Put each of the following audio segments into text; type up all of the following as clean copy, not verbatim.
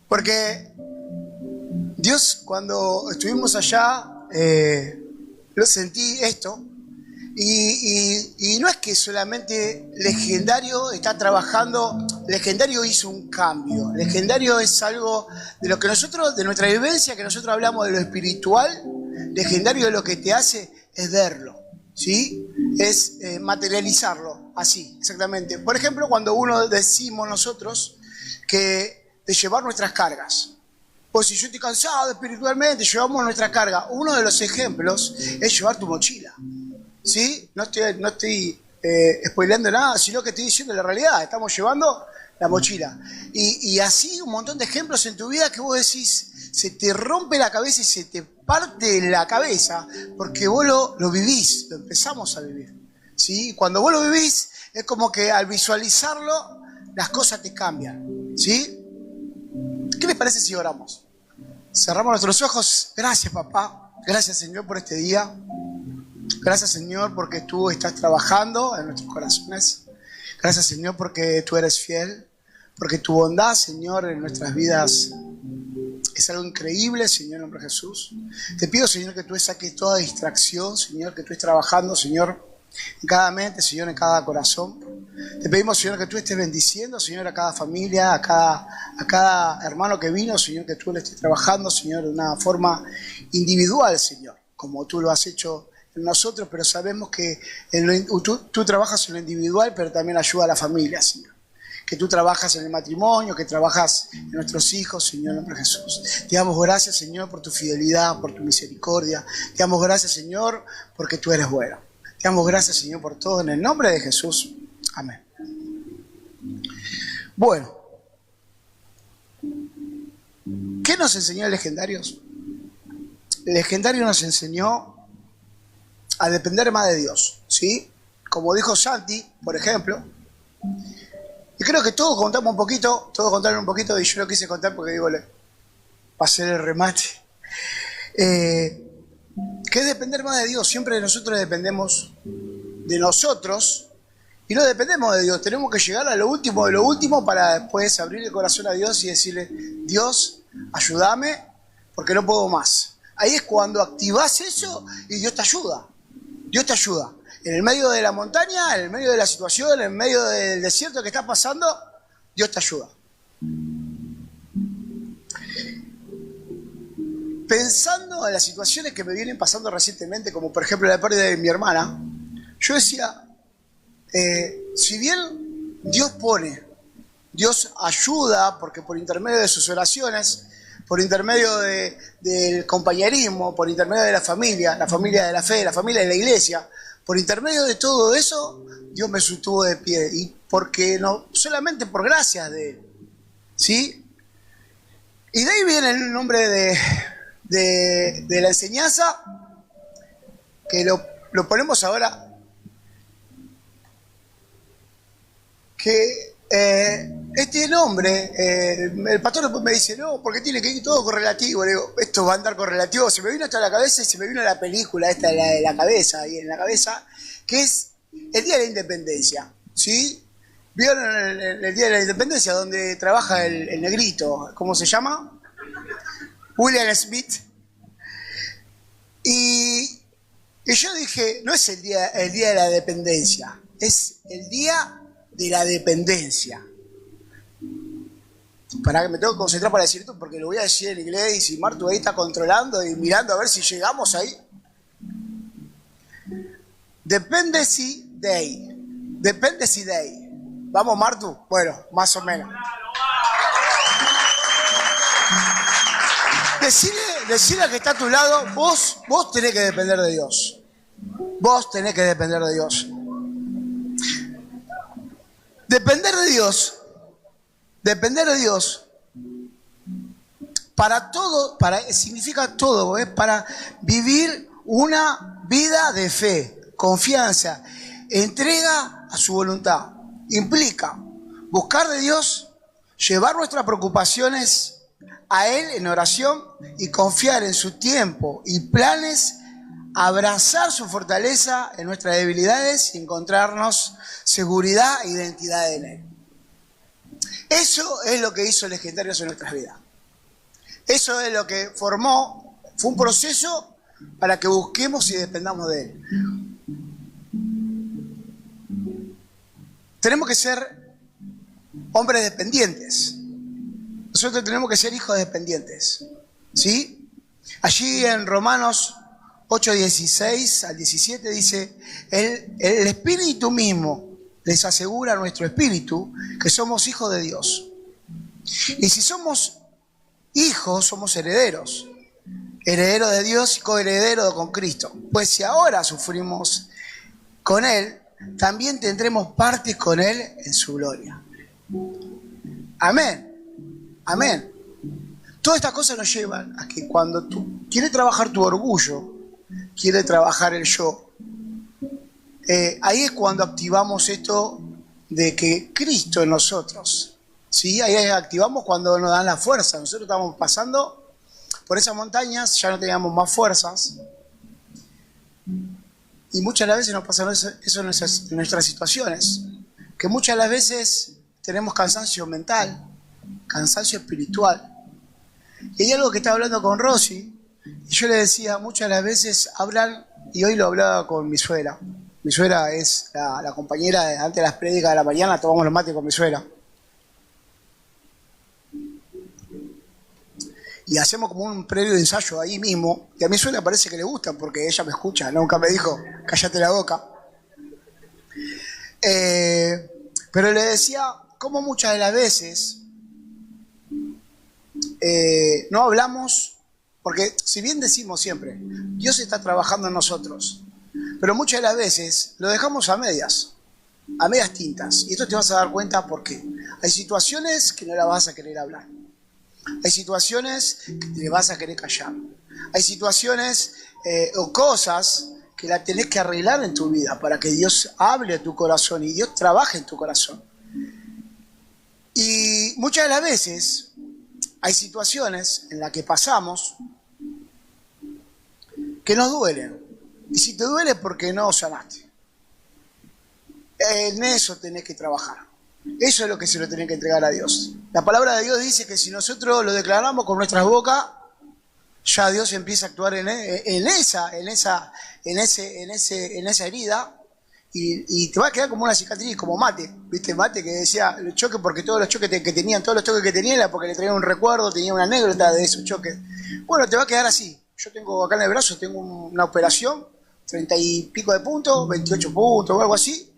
Porque Dios, cuando estuvimos allá, lo sentí esto. Y no es que solamente Legendario está trabajando, Legendario hizo un cambio. Legendario es algo de lo que nosotros, de nuestra vivencia, que nosotros hablamos de lo espiritual. Legendario lo que te hace es verlo, ¿sí? Es materializarlo, así, exactamente. Por ejemplo, cuando uno decimos nosotros que de llevar nuestras cargas. Pues si yo estoy cansado espiritualmente, llevamos nuestra carga. Uno de los ejemplos es llevar tu mochila. ¿Sí? No estoy spoileando nada, sino que estoy diciendo la realidad. Estamos llevando la mochila. Y así un montón de ejemplos en tu vida que vos decís, se te rompe la cabeza y se te parte la cabeza, porque vos lo vivís, lo empezamos a vivir. ¿Sí? Cuando vos lo vivís, es como que al visualizarlo, las cosas te cambian. ¿Sí? ¿Qué les parece si oramos? Cerramos nuestros ojos. Gracias, papá. Gracias, Señor, por este día. Gracias, Señor, porque tú estás trabajando en nuestros corazones. Gracias, Señor, porque tú eres fiel. Porque tu bondad, Señor, en nuestras vidas es algo increíble, Señor, en nombre de Jesús. Te pido, Señor, que tú saques toda distracción, Señor, que tú estés trabajando, Señor, en cada mente, Señor, en cada corazón. Te pedimos, Señor, que tú estés bendiciendo, Señor, a cada familia, a cada hermano que vino, Señor, que tú le estés trabajando, Señor, de una forma individual, Señor, como tú lo has hecho en nosotros, pero sabemos que tú trabajas en lo individual, pero también ayuda a la familia, Señor. Que tú trabajas en el matrimonio, que trabajas en nuestros hijos, Señor, en nombre de Jesús. Te damos gracias, Señor, por tu fidelidad, por tu misericordia. Te damos gracias, Señor, porque tú eres bueno. Te damos gracias, Señor, por todo, en el nombre de Jesús. Amén. Bueno, ¿qué nos enseñó el Legendarios? El Legendario nos enseñó a depender más de Dios, ¿sí? Como dijo Santi, por ejemplo. Y creo que todos contaron un poquito, y yo lo quise contar porque digo, para hacer el remate. Que es depender más de Dios. Siempre nosotros dependemos de nosotros y no dependemos de Dios. Tenemos que llegar a lo último de lo último para después abrir el corazón a Dios y decirle, Dios, ayúdame porque no puedo más. Ahí es cuando activás eso y Dios te ayuda. Dios te ayuda. En el medio de la montaña, en el medio de la situación, en el medio del desierto que está pasando, Dios te ayuda. Pensando en las situaciones que me vienen pasando recientemente, como por ejemplo la pérdida de mi hermana, yo decía, si bien Dios ayuda, porque por intermedio de sus oraciones, por intermedio del compañerismo, por intermedio de la familia de la fe, la familia de la iglesia, por intermedio de todo eso, Dios me sostuvo de pie. Y porque no, solamente por gracias de Él. ¿Sí? Y de ahí viene el nombre de la enseñanza, que lo ponemos ahora, que este nombre, el pastor me dice, no, porque tiene que ir todo correlativo. Le digo, esto va a andar correlativo. Se me vino hasta la cabeza y se me vino la película esta de la cabeza, ahí en la cabeza, que es el Día de la Independencia, ¿sí? ¿Vieron el Día de la Independencia donde trabaja el negrito? ¿Cómo se llama? William Smith. Y yo dije, no es el día de la dependencia, es el Día de la Dependencia. Para que me tengo que concentrar para decir esto, porque lo voy a decir en inglés y si Martu ahí está controlando y mirando a ver si llegamos ahí. Dependency Day. Dependency Day. ¿Vamos, Martu? Bueno, más o menos. Decile a que está a tu lado, vos tenés que depender de Dios. Vos tenés que depender de Dios. Depender de Dios, para todo, significa todo, para vivir una vida de fe, confianza, entrega a su voluntad. Implica buscar de Dios, llevar nuestras preocupaciones a Él en oración y confiar en su tiempo y planes, abrazar su fortaleza en nuestras debilidades y encontrarnos seguridad e identidad en Él. Eso Eso es lo que hizo Legendarios en nuestras vidas. Eso es lo que formó, fue un proceso para que busquemos y dependamos de Él. Tenemos que ser hombres dependientes. Nosotros tenemos que ser hijos dependientes. ¿Sí? Allí en Romanos 8:16 al 17 dice, el Espíritu mismo les asegura a nuestro espíritu que somos hijos de Dios. Y si somos hijos, somos herederos. Herederos de Dios y coherederos con Cristo. Pues si ahora sufrimos con Él, también tendremos parte con Él en su gloria. Amén. Amén. Todas estas cosas nos llevan a que cuando tú quieres trabajar tu orgullo, quieres trabajar el yo, ahí es cuando activamos esto de que Cristo en nosotros, ¿sí? Ahí activamos cuando nos dan la fuerza. Nosotros estamos pasando por esas montañas, ya no teníamos más fuerzas. Y muchas de las veces nos pasa eso en nuestras situaciones. Que muchas de las veces tenemos cansancio mental, cansancio espiritual. Y hay algo que estaba hablando con Rosy, y yo le decía, muchas de las veces hablan, y hoy lo hablaba con mi suegra. Mi suegra es la compañera, antes de las prédicas de la mañana, tomamos los mates con mi suegra. Y hacemos como un previo de ensayo ahí mismo, y a mi suegra parece que le gustan, porque ella me escucha, nunca me dijo, cállate la boca. Pero le decía, como muchas de las veces no hablamos, porque si bien decimos siempre, Dios está trabajando en nosotros, pero muchas de las veces lo dejamos a medias tintas. Y esto te vas a dar cuenta por qué. Hay situaciones que no las vas a querer hablar. Hay situaciones que te vas a querer callar. Hay situaciones o cosas que la tenés que arreglar en tu vida para que Dios hable a tu corazón y Dios trabaje en tu corazón. Y muchas de las veces hay situaciones en las que pasamos que nos duelen. Y si te duele es porque no sanaste. En eso tenés que trabajar. Eso es lo que se lo tenés que entregar a Dios. La palabra de Dios dice que si nosotros lo declaramos con nuestras bocas, ya Dios empieza a actuar en esa herida y te va a quedar como una cicatriz, como Mate. ¿Viste? Mate que decía el choque porque todos los choques que tenía era porque le traía un recuerdo, tenía una anécdota de esos choques. Bueno, te va a quedar así. Yo tengo acá en el brazo, tengo una operación, 30 y pico de puntos, 28 puntos o algo así.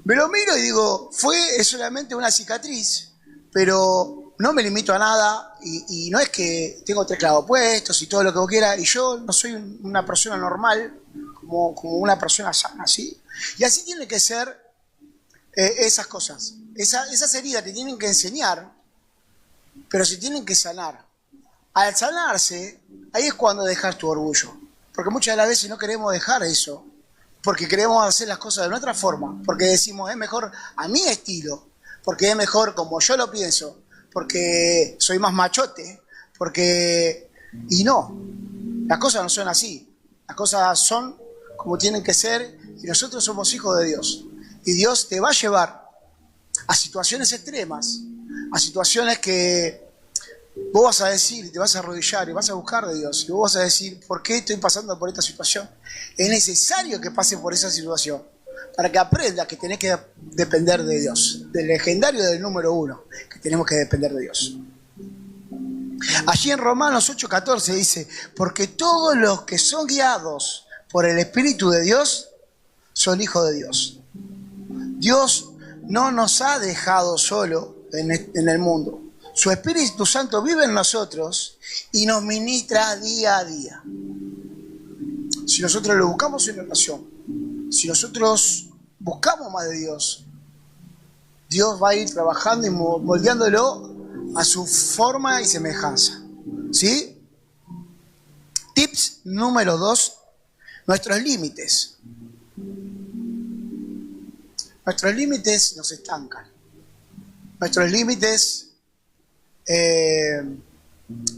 Me lo miro y digo, es solamente una cicatriz, pero no me limito a nada y no es que tengo 3 clavos puestos y todo lo que vos quieras, y yo no soy una persona normal, como una persona sana, ¿sí? Y así tienen que ser esas cosas. Esas heridas te tienen que enseñar, pero se tienen que sanar. Al sanarse, ahí es cuando dejas tu orgullo, porque muchas de las veces no queremos dejar eso, porque queremos hacer las cosas de nuestra forma, porque decimos es mejor a mi estilo, porque es mejor como yo lo pienso, porque soy más machote, y no, las cosas no son así, las cosas son como tienen que ser y nosotros somos hijos de Dios. Y Dios te va a llevar a situaciones extremas, a situaciones que vos vas a decir, te vas a arrodillar y vas a buscar de Dios. Y vos vas a decir, ¿por qué estoy pasando por esta situación? Es necesario que pases por esa situación para que aprendas que tenés que depender de Dios. Del legendario del número 1, que tenemos que depender de Dios. Allí en Romanos 8:14 dice, porque todos los que son guiados por el Espíritu de Dios son hijos de Dios. Dios no nos ha dejado solo en el mundo. Su Espíritu Santo vive en nosotros y nos ministra día a día. Si nosotros lo buscamos en oración, si nosotros buscamos más de Dios, Dios va a ir trabajando y moldeándolo a su forma y semejanza. ¿Sí? Tips número 2, nuestros límites. Nuestros límites nos estancan. Nuestros límites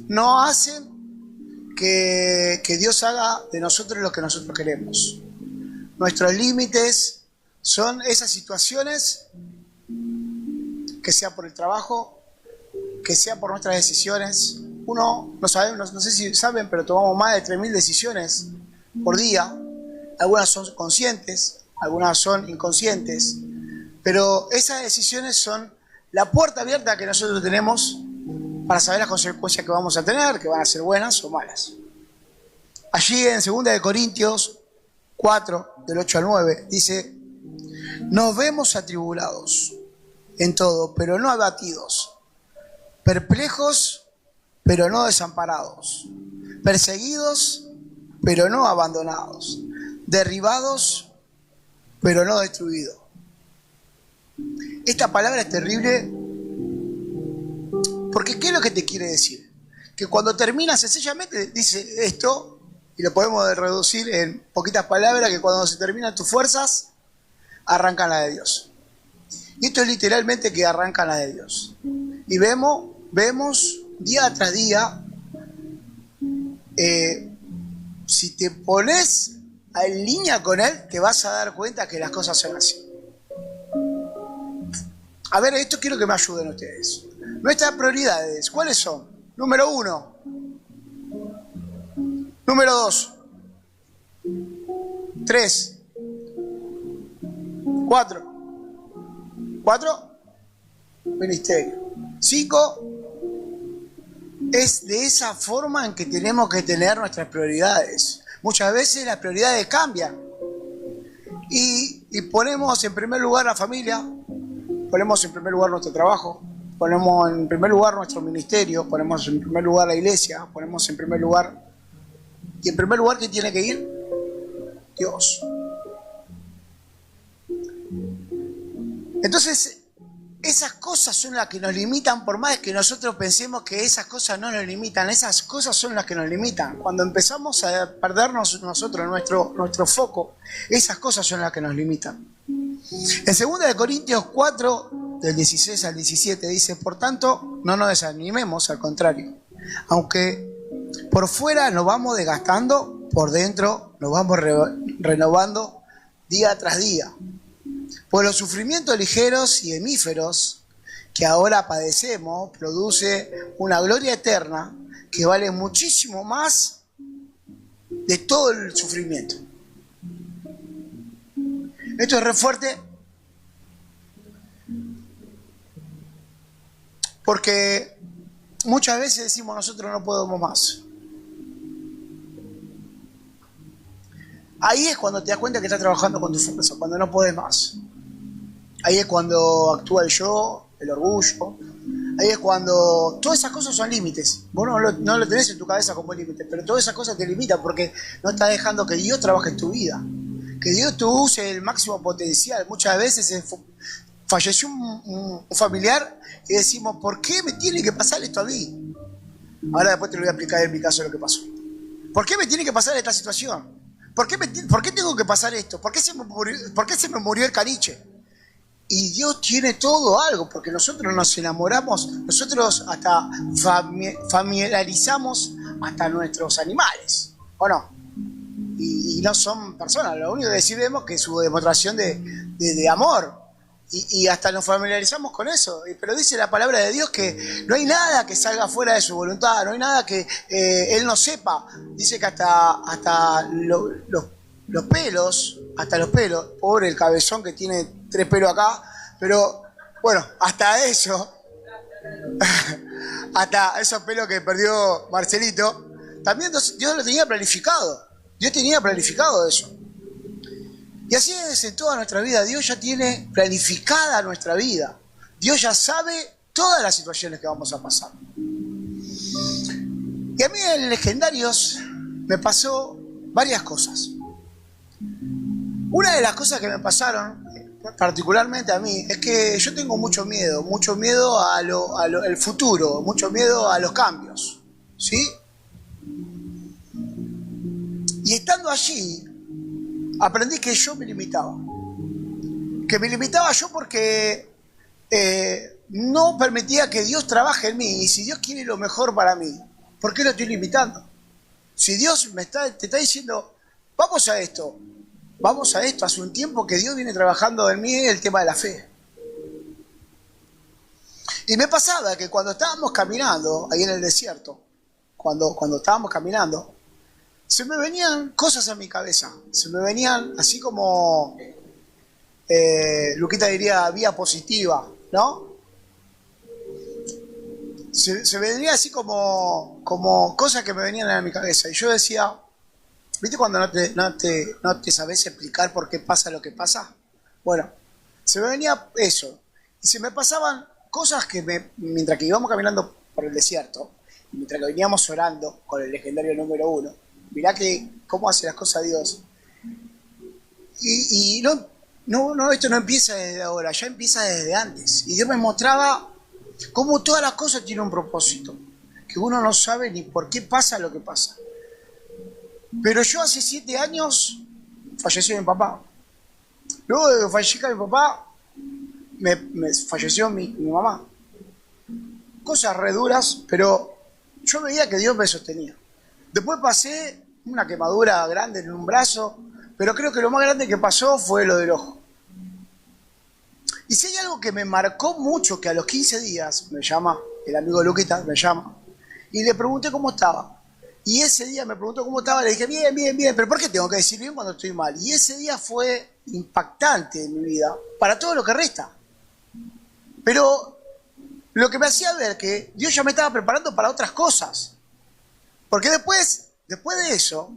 no hacen que Dios haga de nosotros lo que nosotros queremos. Nuestros límites son esas situaciones que sea por el trabajo, que sea por nuestras decisiones. Uno, no sé si saben, pero tomamos más de 3.000 decisiones por día. Algunas son conscientes, algunas son inconscientes, pero esas decisiones son la puerta abierta que nosotros tenemos para saber las consecuencias que vamos a tener, que van a ser buenas o malas. Allí en 2 de Corintios 4, del 8 al 9, dice: nos vemos atribulados en todo, pero no abatidos, perplejos, pero no desamparados, perseguidos, pero no abandonados, derribados, pero no destruidos. Esta palabra es terrible porque ¿qué es lo que te quiere decir? Que cuando termina sencillamente dice esto, y lo podemos reducir en poquitas palabras, que cuando se terminan tus fuerzas, arrancan las de Dios. Y esto es literalmente que arrancan las de Dios. Y vemos día tras día, si te pones en línea con Él, te vas a dar cuenta que las cosas son así. A ver, esto quiero que me ayuden ustedes. Nuestras prioridades, ¿cuáles son? Número 1. Número 2. 3. 4. 4. Ministerio. 5. Es de esa forma en que tenemos que tener nuestras prioridades. Muchas veces las prioridades cambian. Y ponemos en primer lugar la familia, ponemos en primer lugar nuestro trabajo, ponemos en primer lugar nuestro ministerio, ponemos en primer lugar la iglesia, ponemos en primer lugar... ¿Y en primer lugar quién tiene que ir? Dios. Entonces, esas cosas son las que nos limitan, por más que nosotros pensemos que esas cosas no nos limitan, esas cosas son las que nos limitan. Cuando empezamos a perdernos nosotros nuestro foco, esas cosas son las que nos limitan. En 2 de Corintios 4, del 16 al 17, dice: por tanto, no nos desanimemos, al contrario. Aunque por fuera nos vamos desgastando, por dentro nos vamos renovando día tras día. Pues los sufrimientos ligeros y hemíferos que ahora padecemos produce una gloria eterna que vale muchísimo más de todo el sufrimiento. Esto es re fuerte porque muchas veces decimos: nosotros no podemos más. Ahí es cuando te das cuenta que estás trabajando con tu fuerza, cuando no podés más. Ahí es cuando actúa el yo, el orgullo. Ahí es cuando... Todas esas cosas son límites. Vos no lo tenés en tu cabeza como límite, pero todas esas cosas te limitan porque no estás dejando que Dios trabaje en tu vida. Que Dios te use el máximo potencial. Muchas veces falleció un familiar y decimos: ¿por qué me tiene que pasar esto a mí? Ahora después te lo voy a explicar en mi caso lo que pasó. ¿Por qué me tiene que pasar esta situación? ¿Por qué tengo que pasar esto? ¿Por qué se me murió el caniche? Y Dios tiene todo algo, porque nosotros nos enamoramos, nosotros hasta familiarizamos hasta nuestros animales, ¿o no? Y no son personas, lo único que decimos que es su demostración de amor. Y hasta nos familiarizamos con eso. Pero dice la palabra de Dios que no hay nada que salga fuera de su voluntad, no hay nada que Él no sepa. Dice que hasta los pelos, pobre el cabezón que tiene 3 pelos acá, pero bueno, hasta eso, hasta esos pelos que perdió Marcelito, también Dios lo tenía planificado. Dios tenía planificado eso. Y así es en toda nuestra vida. Dios ya tiene planificada nuestra vida. Dios ya sabe todas las situaciones que vamos a pasar. Y a mí en Legendarios me pasó varias cosas. Una de las cosas que me pasaron, particularmente a mí, es que yo tengo mucho miedo al futuro, mucho miedo a los cambios, ¿sí? Y estando allí, aprendí que yo me limitaba. Que me limitaba yo porque no permitía que Dios trabaje en mí. Y si Dios quiere lo mejor para mí, ¿por qué lo estoy limitando? Si Dios te está diciendo: vamos a esto. Hace un tiempo que Dios viene trabajando en mí el tema de la fe. Y me pasaba que cuando estábamos caminando ahí en el desierto, cuando estábamos caminando, se me venían cosas en mi cabeza. Se me venían así como, Luquita diría, vía positiva, ¿no? Se venía así como cosas que me venían en mi cabeza. Y yo decía, ¿viste cuando no te sabés explicar por qué pasa lo que pasa? Bueno, se me venía eso. Y se me pasaban cosas mientras que íbamos caminando por el desierto, y mientras que veníamos orando con el legendario número 1, mirá que cómo hace las cosas Dios. Y esto no empieza desde ahora, ya empieza desde antes. Y Dios me mostraba cómo todas las cosas tienen un propósito, que uno no sabe ni por qué pasa lo que pasa. Pero yo hace 7 años falleció mi papá. Luego de que fallezca mi papá, me falleció mi mamá. Cosas re duras, pero yo veía que Dios me sostenía. Después pasé una quemadura grande en un brazo, pero creo que lo más grande que pasó fue lo del ojo. Y si hay algo que me marcó mucho, que a los 15 días me llama, el amigo Luquita me llama, y le pregunté cómo estaba. Y ese día me preguntó cómo estaba, le dije, bien, bien, bien, pero ¿por qué tengo que decir bien cuando estoy mal? Y ese día fue impactante en mi vida, para todo lo que resta. Pero lo que me hacía ver que Dios ya me estaba preparando para otras cosas. Porque después de eso,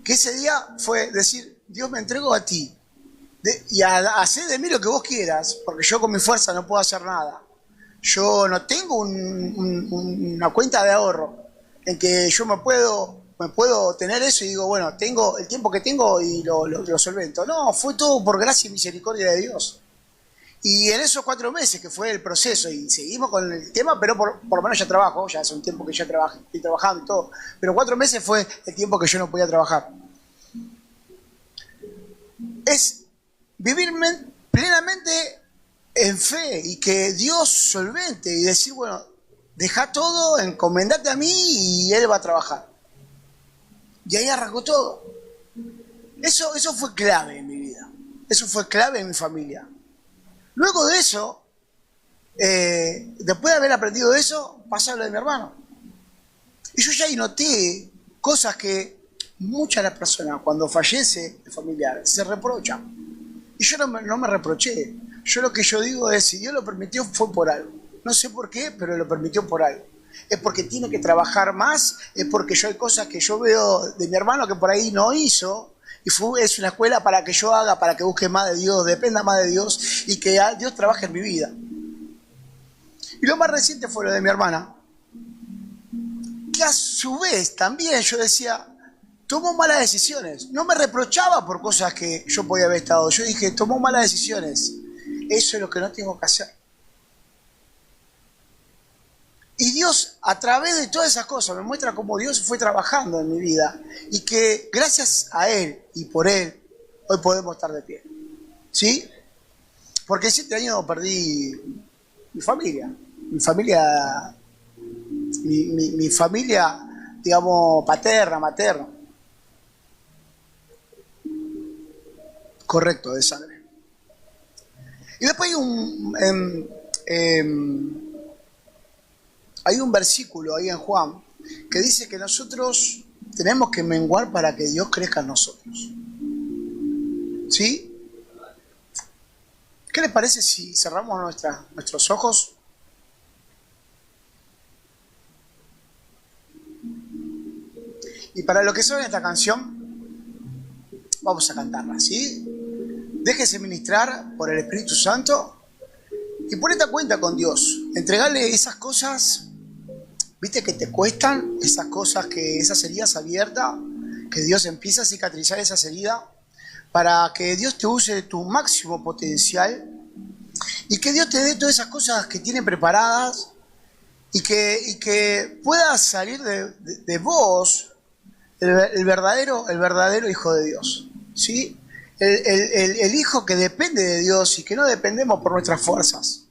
que ese día fue decir, Dios me entrego a ti, y a hacer de mí lo que vos quieras, porque yo con mi fuerza no puedo hacer nada. Yo no tengo una cuenta de ahorro en que yo me puedo tener eso y digo, bueno, tengo el tiempo que tengo y lo solvento. No, fue todo por gracia y misericordia de Dios. Y en esos 4 meses que fue el proceso, y seguimos con el tema, pero por lo menos ya trabajo, ya hace un tiempo que ya estoy trabajando y todo, pero 4 meses fue el tiempo que yo no podía trabajar. Es vivir plenamente en fe y que Dios solvente y decir, bueno, deja todo, encomendate a mí y Él va a trabajar. Y ahí arrancó todo. Eso fue clave en mi vida. Eso fue clave en mi familia. Luego de eso, después de haber aprendido eso, pasa lo de mi hermano. Y yo ya ahí noté cosas que muchas de las personas, cuando fallece el familiar, se reprochan. Y yo no me reproché. Yo lo que yo digo es, si Dios lo permitió, fue por algo. No sé por qué, pero lo permitió por algo. Es porque tiene que trabajar más, es porque hay cosas que yo veo de mi hermano que por ahí no hizo, y es una escuela para que yo haga, para que busque más de Dios, dependa más de Dios, y que Dios trabaje en mi vida. Y lo más reciente fue lo de mi hermana, que a su vez también yo decía, tomó malas decisiones. No me reprochaba por cosas que yo podía haber estado. Yo dije, tomó malas decisiones. Eso es lo que no tengo que hacer. Y Dios, a través de todas esas cosas, me muestra cómo Dios fue trabajando en mi vida y que gracias a Él y por Él, hoy podemos estar de pie. ¿Sí? Porque 7 años perdí mi familia. Mi familia, digamos, paterna, materna. Correcto, de sangre. Y después hay un versículo ahí en Juan que dice que nosotros tenemos que menguar para que Dios crezca en nosotros. ¿Sí? ¿Qué les parece si cerramos nuestros ojos? Y para los que saben esta canción, vamos a cantarla, ¿sí? Déjese ministrar por el Espíritu Santo y ponete a cuenta con Dios. Entregarle esas cosas, viste, que te cuestan, esas cosas, esas heridas abiertas, que Dios empieza a cicatrizar esas heridas para que Dios te use tu máximo potencial y que Dios te dé todas esas cosas que tiene preparadas y que puedas salir de vos el verdadero hijo de Dios, ¿sí? El hijo que depende de Dios y que no dependemos por nuestras fuerzas.